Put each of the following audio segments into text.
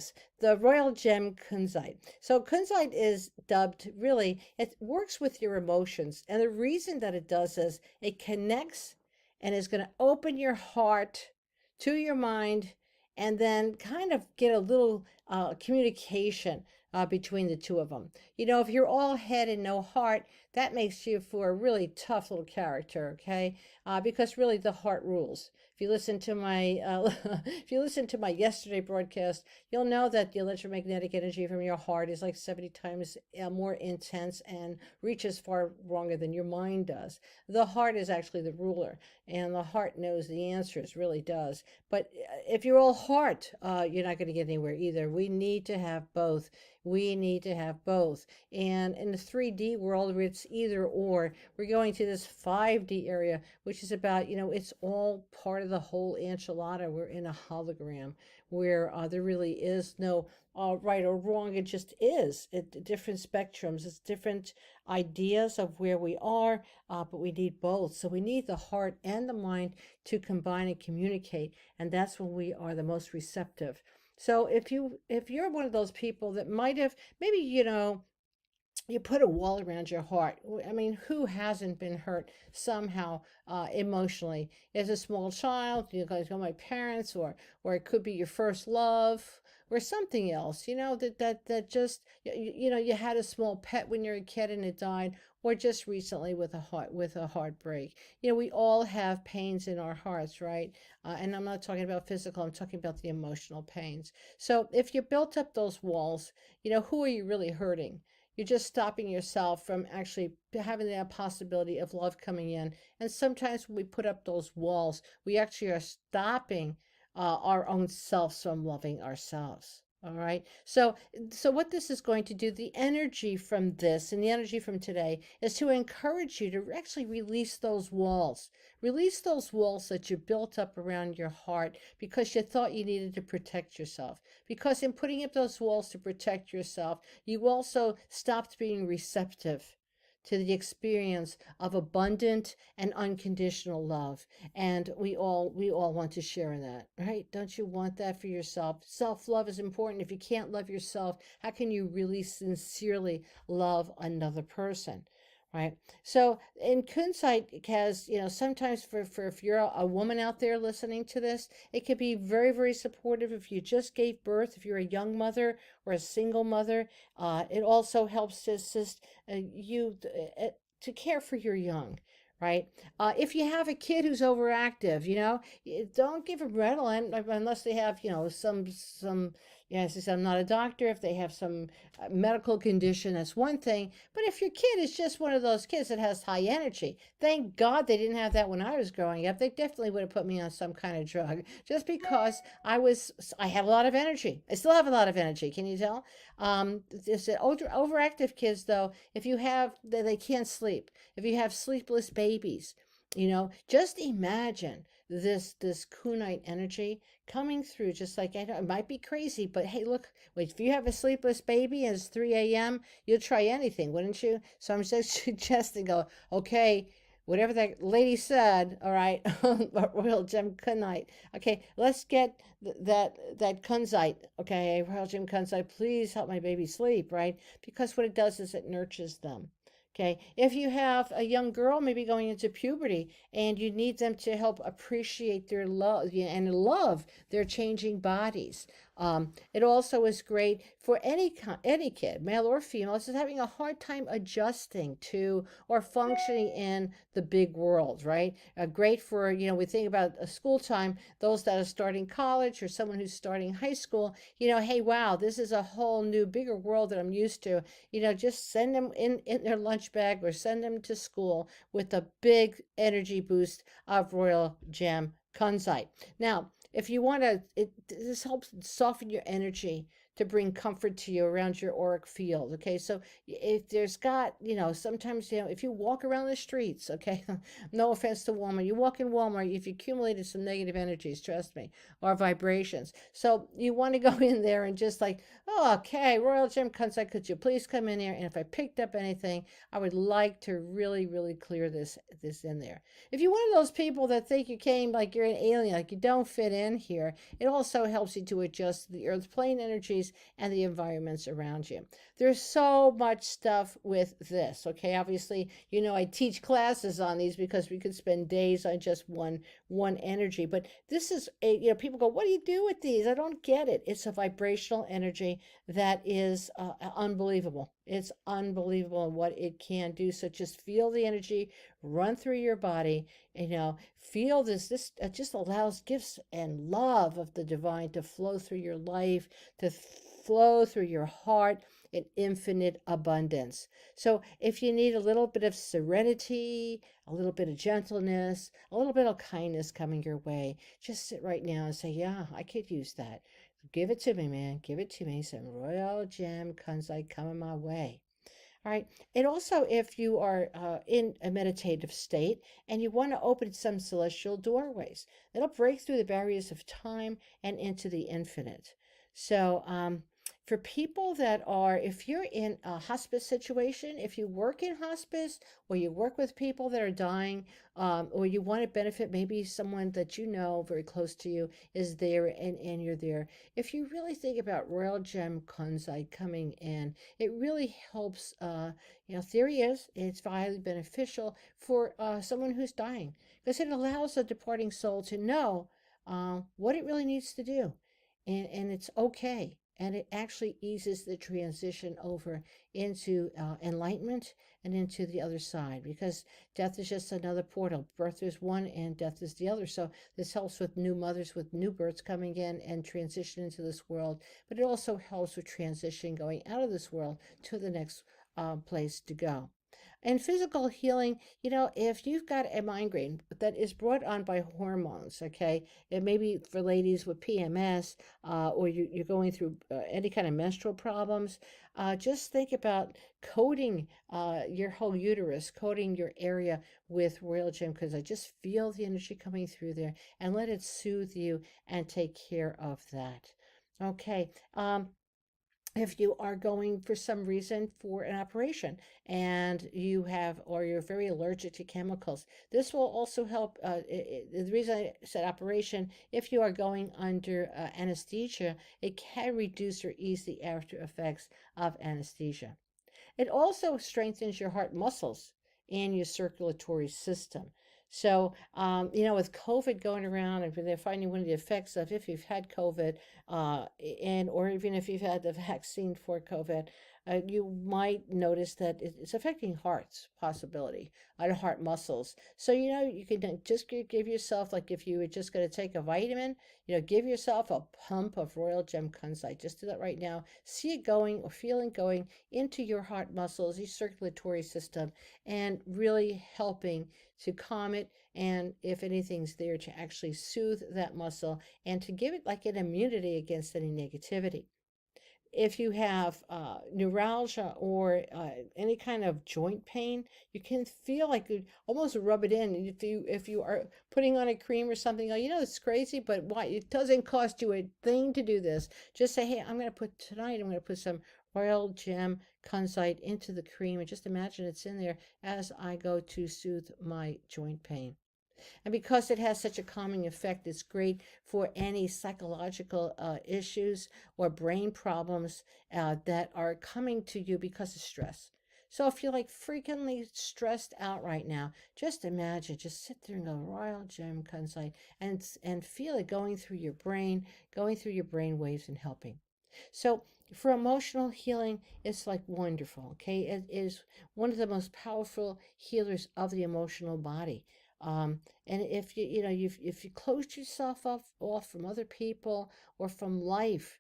this, the royal gem Kunzite. So Kunzite is dubbed, really, it works with your emotions. And the reason that it does is it connects and is going to open your heart to your mind, and then kind of get a little communication between the two of them. You know, if you're all head and no heart, that makes you for a really tough little character, okay? Because really the heart rules. If you listen to my if you listen to my yesterday broadcast, you'll know that the electromagnetic energy from your heart is like 70 times more intense and reaches far longer than your mind does. The heart is actually the ruler, and the heart knows the answers, really does. But if you're all heart, you're not going to get anywhere either. We need to have both. We need to have both. And in the 3D world, where it's either or, we're going to this 5D area, which is about, you know, it's all part of the whole enchilada. We're in a hologram where there really is no right or wrong. It just is. Different spectrums. It's different ideas of where we are, but we need both. So we need the heart and the mind to combine and communicate, and that's when we are the most receptive. So if you're one of those people that might have, maybe, you know, you put a wall around your heart. I mean, who hasn't been hurt somehow emotionally? As a small child, you guys know, my parents, or it could be your first love, or something else. You know, that just, you know, you had a small pet when you were a kid and it died, or just recently with a heartbreak. You know, we all have pains in our hearts, right? And I'm not talking about physical. I'm talking about the emotional pains. So if you built up those walls, you know, who are you really hurting? You're just stopping yourself from actually having that possibility of love coming in. And sometimes when we put up those walls, we actually are stopping our own selves from loving ourselves. All right. So what this is going to do, the energy from this and the energy from today, is to encourage you to actually release those walls. Release those walls that you built up around your heart because you thought you needed to protect yourself. Because in putting up those walls to protect yourself, you also stopped being receptive to the experience of abundant and unconditional love. And we all want to share in that, right? Don't you want that for yourself? Self-love is important. If you can't love yourself, how can you really sincerely love another person? Right. So in Kunzite has, you know, sometimes for if you're a woman out there listening to this, it could be very, very supportive if you just gave birth, if you're a young mother or a single mother. It also helps to assist you to care for your young, right? If you have a kid who's overactive, you know, don't give them Ritalin unless they have, you know, some. Yes, I'm not a doctor. If they have some medical condition, that's one thing. But if your kid is just one of those kids that has high energy, thank God they didn't have that when I was growing up. They definitely would have put me on some kind of drug just because I had a lot of energy. I still have a lot of energy. Can you tell? This overactive kids, though, if you have, they can't sleep. If you have sleepless babies, you know, just imagine this kunite energy coming through, just like, I know it might be crazy, but hey, look, wait, if you have a sleepless baby and it's 3 a.m., you'll try anything, wouldn't you? So I'm just suggesting, go, okay, whatever that lady said, all right, royal gem kunite. Okay, let's get that kunzite. Okay, royal gem kunzite, please help my baby sleep, right? Because what it does is it nurtures them. Okay, if you have a young girl maybe going into puberty and you need them to help appreciate their love and love their changing bodies, it also is great for any kid, male or female, that's having a hard time adjusting to or functioning in the big world, right? Great for, you know, we think about a school time, those that are starting college or someone who's starting high school, you know, hey, wow, this is a whole new, bigger world that I'm used to. You know, just send them in their lunch bag or send them to school with a big energy boost of royal gem kunzite. Now, if you want to, this helps soften your energy to bring comfort to you around your auric field. Okay, so if there's got, sometimes, if you walk around the streets, okay, no offense to Walmart, you walk in Walmart, you've accumulated some negative energies, trust me, or vibrations. So you want to go in there and just like, oh, okay, Royal Gem Kunzite, could you please come in here? And if I picked up anything, I would like to really, really clear this in there. If you're one of those people that think you came like you're an alien, like you don't fit in here, it also helps you to adjust the earth plane energies and the environments around you. There's so much stuff with this, okay? Obviously, I teach classes on these because we could spend days on just one energy. But this is people go, what do you do with these? I don't get it. It's a vibrational energy that is unbelievable. It's unbelievable what it can do. So just feel the energy run through your body. Feel this just allows gifts and love of the divine to flow through your life, to flow through your heart in infinite abundance. So if you need a little bit of serenity, a little bit of gentleness, a little bit of kindness coming your way, just sit right now and say, yeah, I could use that. Give it to me, man. Give it to me. Some Royal Gem Kunzite coming my way. All right. And also, if you are in a meditative state and you want to open some celestial doorways, that'll break through the barriers of time and into the infinite. So, for people that are, if you're in a hospice situation, if you work in hospice or you work with people that are dying, or you want to benefit, maybe someone that you know very close to you is there and you're there. If you really think about Royal Gem Kunzite coming in, it really helps. Theory is it's highly beneficial for someone who's dying because it allows a departing soul to know what it really needs to do, and it's okay. And it actually eases the transition over into enlightenment and into the other side, because death is just another portal. Birth is one and death is the other. So this helps with new mothers with new births coming in and transition into this world. But it also helps with transition going out of this world to the next place to go. And physical healing, if you've got a migraine that is brought on by hormones, okay, it may be for ladies with PMS, or you're going through any kind of menstrual problems, just think about coating your whole uterus, coating your area with Royal Gem, because I just feel the energy coming through there, and let it soothe you and take care of that. Okay. If you are going for some reason for an operation and or you're very allergic to chemicals, this will also help. The reason I said operation, if you are going under anesthesia, it can reduce or ease the after effects of anesthesia. It also strengthens your heart muscles and your circulatory system. So, with COVID going around, and they're finding one of the effects of if you've had COVID, or even if you've had the vaccine for COVID, you might notice that it's affecting hearts, possibility, and heart muscles. So, you can just give yourself, like if you were just going to take a vitamin, give yourself a pump of Royal Gem Kunzite. Just do that right now. See it going or feeling going into your heart muscles, your circulatory system, and really helping to calm it, and if anything's there, to actually soothe that muscle and to give it like an immunity against any negativity. If you have neuralgia or any kind of joint pain, you can feel like you almost rub it in. If you are putting on a cream or something, it's crazy, but why? It doesn't cost you a thing to do this. Just say, hey, I'm going to put some Royal Gem Kunzite into the cream, and just imagine it's in there as I go to soothe my joint pain. And because it has such a calming effect, it's great for any psychological issues or brain problems that are coming to you because of stress. So if you're like freakingly stressed out right now, just imagine, just sit there and go Royal Gem Kunzite and feel it going through your brain, going through your brain waves and helping. So for emotional healing, it's like wonderful. Okay, it is one of the most powerful healers of the emotional body. And if if you closed yourself off from other people or from life,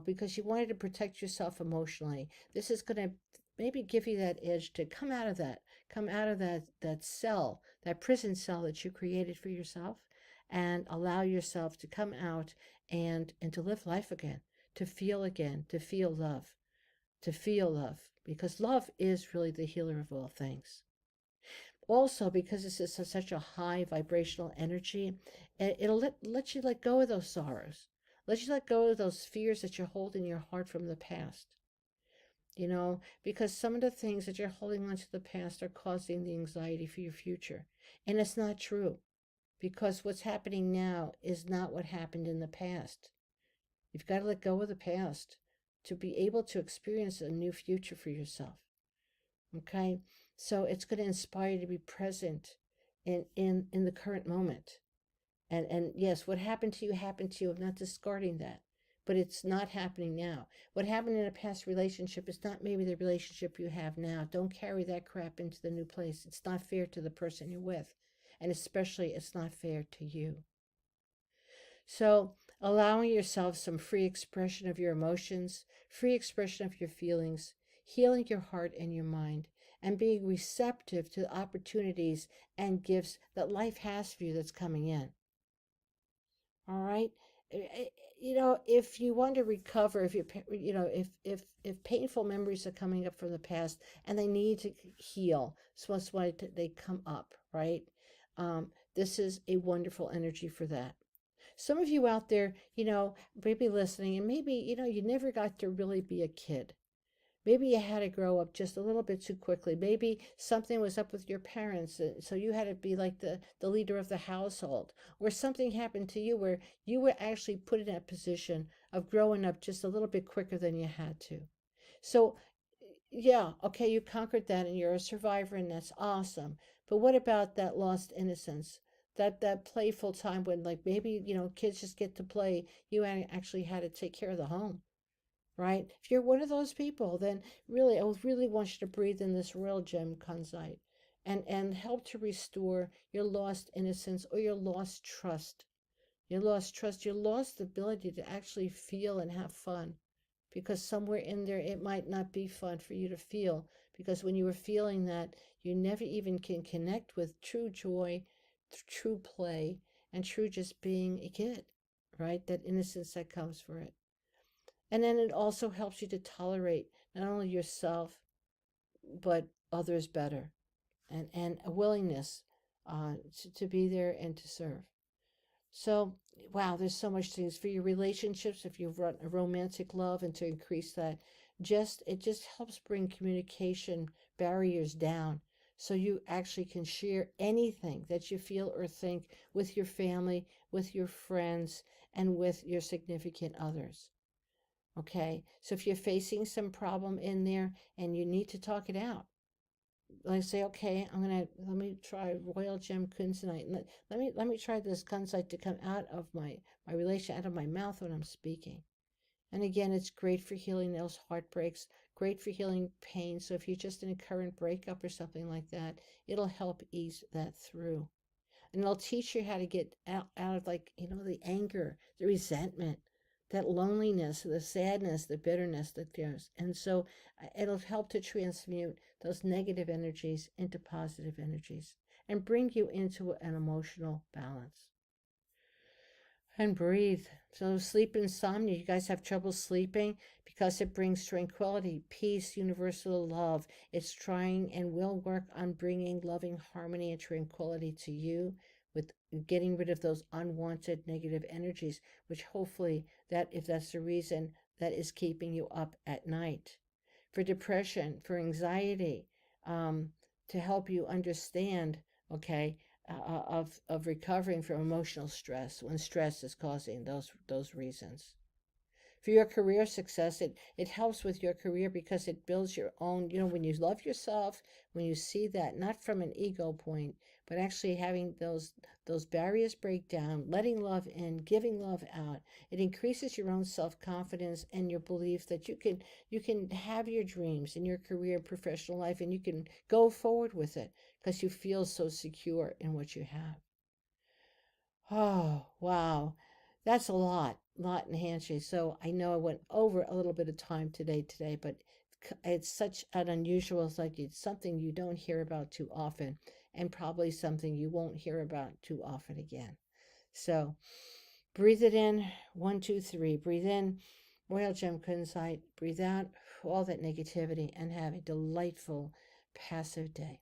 because you wanted to protect yourself emotionally, this is going to maybe give you that edge to come out of that cell, that prison cell that you created for yourself, and allow yourself to come out and to live life again, to feel again, to feel love, because love is really the healer of all things. Also, because this is such a high vibrational energy, it'll let you let go of those sorrows. Let you let go of those fears that you're holding in your heart from the past. Because some of the things that you're holding on to the past are causing the anxiety for your future. And it's not true, because what's happening now is not what happened in the past. You've got to let go of the past to be able to experience a new future for yourself. Okay? So it's going to inspire you to be present in the current moment. And yes, what happened to you happened to you. I'm not discarding that. But it's not happening now. What happened in a past relationship is not maybe the relationship you have now. Don't carry that crap into the new place. It's not fair to the person you're with. And especially, it's not fair to you. So, allowing yourself some free expression of your emotions, free expression of your feelings, healing your heart and your mind, and being receptive to the opportunities and gifts that life has for you that's coming in. All right? If you want to recover, if painful memories are coming up from the past and they need to heal, so that's why they come up, right? This is a wonderful energy for that. Some of you out there, maybe listening, and maybe, you never got to really be a kid. Maybe you had to grow up just a little bit too quickly. Maybe something was up with your parents, so you had to be like the leader of the household. Or something happened to you where you were actually put in that position of growing up just a little bit quicker than you had to. So, yeah, okay, you conquered that and you're a survivor, and that's awesome. But what about that lost innocence? That playful time when, like, maybe, kids just get to play. You actually had to take care of the home. Right? If you're one of those people, then really, I really want you to breathe in this royal gem, Kunzite, and help to restore your lost innocence or your lost trust. Your lost trust, your lost ability to actually feel and have fun. Because somewhere in there, it might not be fun for you to feel. Because when you were feeling that, you never even can connect with true joy, true play, and true just being a kid, right? That innocence that comes for it. And then it also helps you to tolerate not only yourself, but others better, and a willingness to be there and to serve. So, wow, there's so much things for your relationships. If you've run a romantic love and to increase that, it just helps bring communication barriers down. So you actually can share anything that you feel or think with your family, with your friends, and with your significant others. Okay, so if you're facing some problem in there and you need to talk it out, like say, okay, let me try Royal Gem Kunzite. Let me try this Kunzite to come out of my relation, out of my mouth when I'm speaking. And again, it's great for healing those heartbreaks, great for healing pain. So if you're just in a current breakup or something like that, it'll help ease that through. And it'll teach you how to get out of, like, the anger, the resentment, that loneliness, the sadness, the bitterness that there's. And so it'll help to transmute those negative energies into positive energies and bring you into an emotional balance. And breathe. So sleep insomnia, you guys have trouble sleeping because it brings tranquility, peace, universal love. It's trying and will work on bringing loving harmony and tranquility to you, with getting rid of those unwanted negative energies, which hopefully, that if that's the reason, that is keeping you up at night. For depression, for anxiety, to help you understand, okay, of recovering from emotional stress when stress is causing those reasons. For your career success, it helps with your career because it builds your own, when you love yourself, when you see that, not from an ego point, but actually having those barriers break down, letting love in, giving love out, it increases your own self-confidence and your belief that you can have your dreams in your career and professional life, and you can go forward with it because you feel so secure in what you have. Oh, wow. That's a lot in handshake. So I know I went over a little bit of time today, but it's such an unusual, it's something you don't hear about too often, and probably something you won't hear about too often again. So breathe it in, 1, 2, 3. Breathe in, Royal Gem Kunzite. Breathe out all that negativity and have a delightful, passive day.